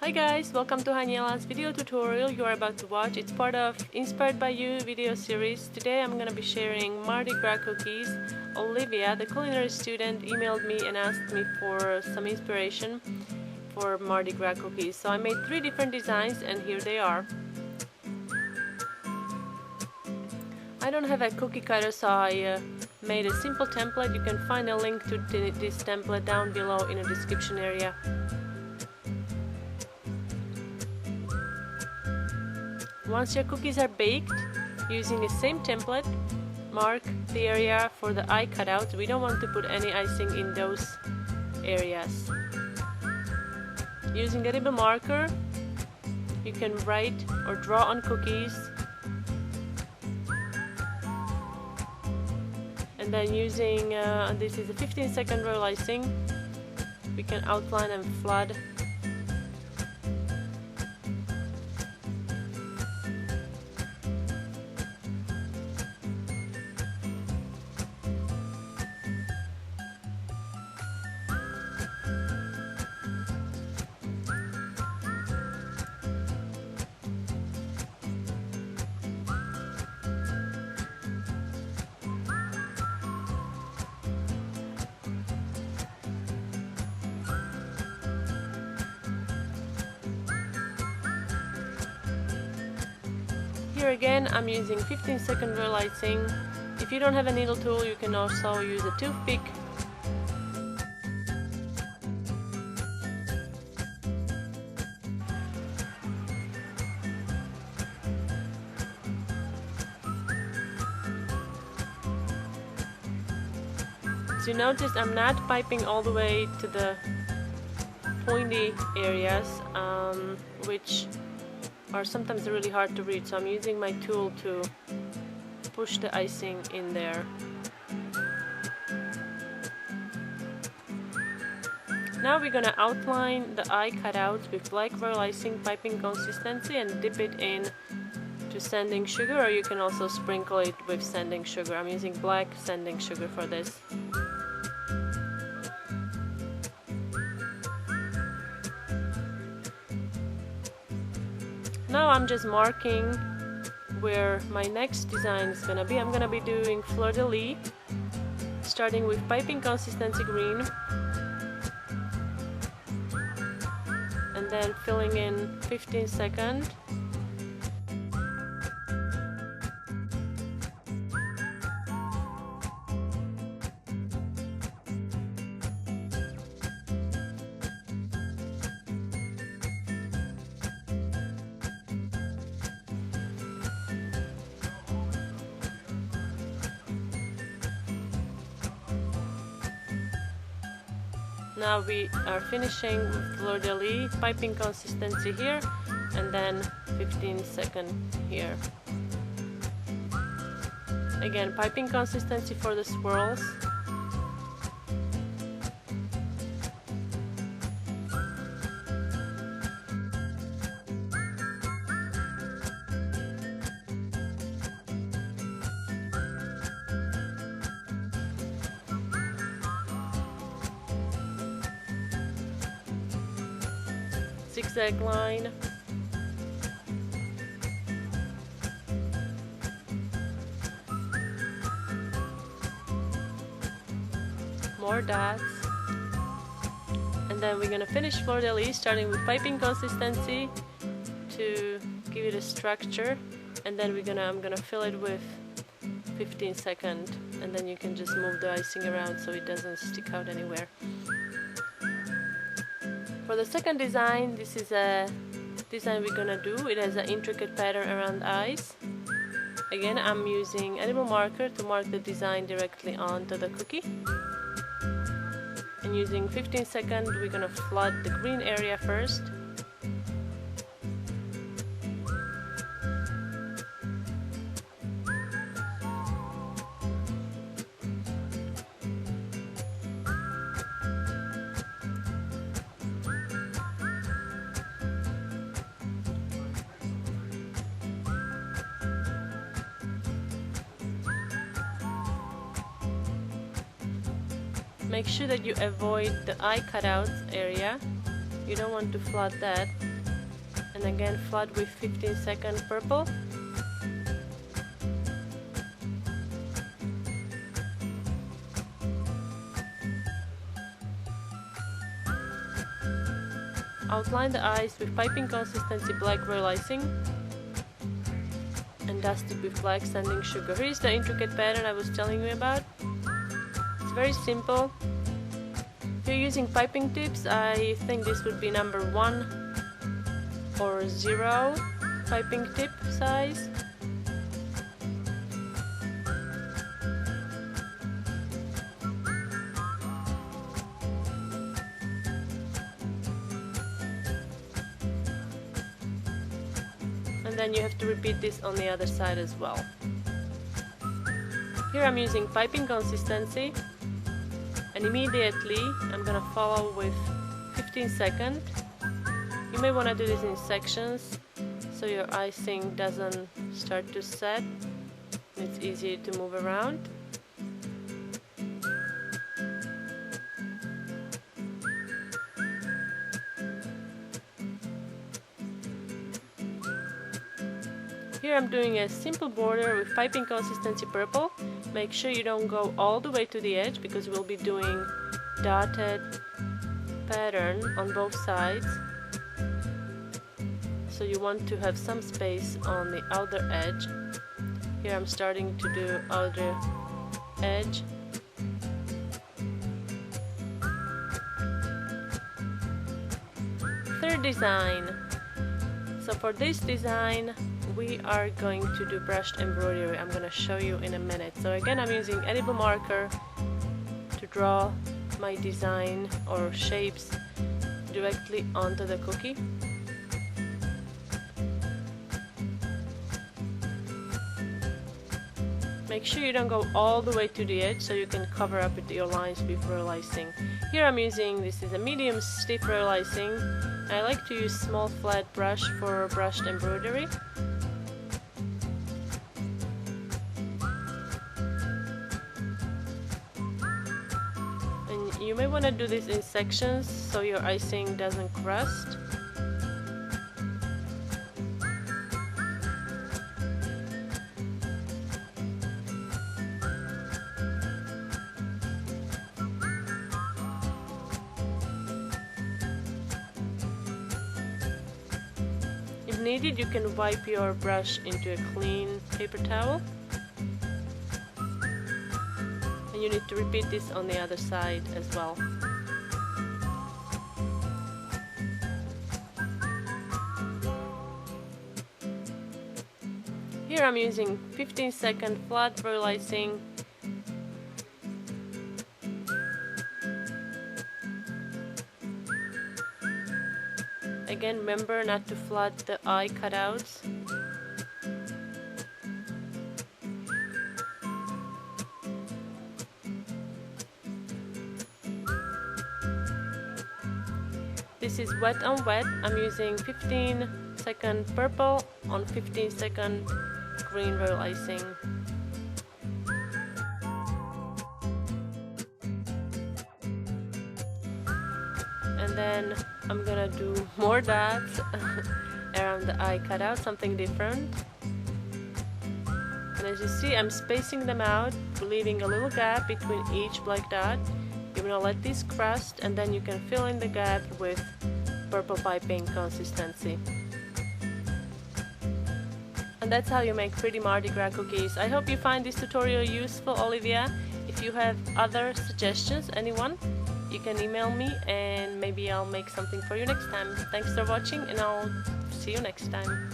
Hi guys, welcome to Haniela's video tutorial you are about to watch. It's part of Inspired by You video series. Today I'm gonna be sharing Mardi Gras cookies. Olivia, the culinary student, emailed me and asked me for some inspiration for Mardi Gras cookies. So I made 3 different designs and here they are. I don't have a cookie cutter, so I made a simple template. You can find a link to this template down below in the description area. Once your cookies are baked, using the same template, mark the area for the eye cutouts. We don't want to put any icing in those areas. Using a ribbon marker, you can write or draw on cookies. And then using, this is a 15-second roll icing, we can outline and flood. Here again I'm using 15-second roll icing. If you don't have a needle tool, you can also use a toothpick. As you notice, I'm not piping all the way to the pointy areas, which are sometimes really hard to reach, so I'm using my tool to push the icing in there. Now we're gonna outline the eye cutouts with black roll icing piping consistency and dip it in to sanding sugar, or you can also sprinkle it with sanding sugar. I'm using black sanding sugar for this. Now I'm just marking where my next design is gonna be. I'm gonna be doing fleur-de-lis, starting with piping consistency green and then filling in 15 seconds. Now we are finishing with fleur-de-lis, piping consistency here, and then 15 seconds here. Again, piping consistency for the swirls. Zigzag line. More dots. And then we're gonna finish fleur-de-lis, starting with piping consistency to give it a structure, and then I'm gonna fill it with 15 seconds, and then you can just move the icing around so it doesn't stick out anywhere. For the second design, this is a design we're gonna do. It has an intricate pattern around eyes. Again, I'm using a little marker to mark the design directly onto the cookie. And using 15 seconds, we're gonna flood the green area first. Make sure that you avoid the eye cutouts area. You don't want to flood that. and again flood with 15-second purple. Outline the eyes with piping consistency black royal icing and dust it with black sanding sugar. Here is the intricate pattern I was telling you about. It's very simple. If you're using piping tips, I think this would be number 1 or 0 piping tip size. And then you have to repeat this on the other side as well. Here I'm using piping consistency, and immediately I'm gonna follow with 15-second. You may want to do this in sections so your icing doesn't start to set. It's easier to move around. Here I'm doing a simple border with piping consistency purple. Make sure you don't go all the way to the edge because we'll be doing dotted pattern on both sides. So you want to have some space on the outer edge. Here I'm starting to do outer edge. Third design. So for this design we are going to do brushed embroidery. I'm going to show you in a minute. So again, I'm using edible marker to draw my design or shapes directly onto the cookie. Make sure you don't go all the way to the edge so you can cover up with your lines with royal icing. Here I'm using, this is a medium stiff royal icing. I like to use small flat brush for brushed embroidery. And you may want to do this in sections so your icing doesn't crust. If needed, you can wipe your brush into a clean paper towel. And you need to repeat this on the other side as well. Here I'm using 15-second flat royal icing. Again, remember not to flood the eye cutouts. This is wet on wet. I'm using 15-second purple on 15-second green royal icing. And then I'm gonna do more dots around the eye cutout, something different. And as you see, I'm spacing them out, leaving a little gap between each black dot. You're gonna let this crust, and then you can fill in the gap with purple piping consistency. And that's how you make pretty Mardi Gras cookies. I hope you find this tutorial useful, Olivia. If you have other suggestions, anyone, you can email me and maybe I'll make something for you next time. Thanks for watching, and I'll see you next time.